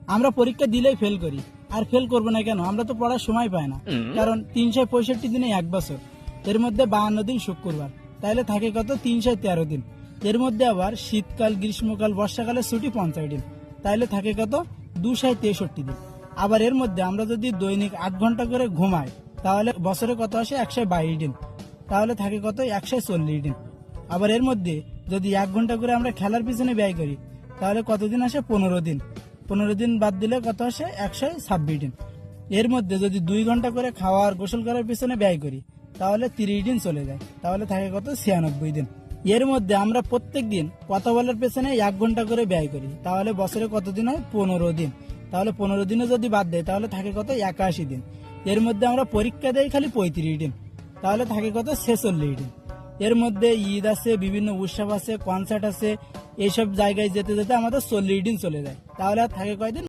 আমরা পরীক্ষা দিলেই ফেল করি। আর ফেল করবো না কেন? আমরা তো পড়ার সময় পাই না। কারণ 365 দিনে 1 বছর, এর মধ্যে 52 দিন শুক্রবার, তাহলে থাকে কত? 313 দিন। এর মধ্যে আবার শীতকাল, গ্রীষ্মকাল, বর্ষাকালের ছুটি 50 দিন, তাহলে থাকে কত? 263 দিন। আবার এর মধ্যে আমরা যদি দৈনিক 8 ঘন্টা করে ঘুমাই, তাহলে বছরে কত আসে? 122 দিন, তাহলে থাকে কত? 140 দিন। আবার এর মধ্যে যদি 1 ঘন্টা করে আমরা খেলার পিছনে ব্যয় করি, তাহলে কতদিন আসে? 15 দিন। 15 দিন বাদ দিলে কত আসে? 126 দিন। এর মধ্যে যদি 2 ঘন্টা করে খাওয়ার, গোসল করার পিছনে ব্যয় করি, তাহলে 30 দিন চলে যায়, তাহলে থাকে কত? 96 দিন। এর মধ্যে আমরা প্রত্যেক দিন কথা বলার পেছনে 1 ঘন্টা করে ব্যয় করি, তাহলে বছরে কতদিন হয়? 15 দিন। তাহলে 15 দিনে যদি বাদ দেয়, তাহলে থাকে কত? 81 দিন। এর মধ্যে আমরা পরীক্ষা দেই খালি 35 দিন, তাহলে থাকে কত? 46 দিন। এর মধ্যে ঈদ আছে, বিভিন্ন উৎসব আছে, কনসার্ট আছে, এইসব জায়গায় যেতে যেতে আমাদের 40 দিন চলে যায়, তাহলে আর থাকে কয়দিন?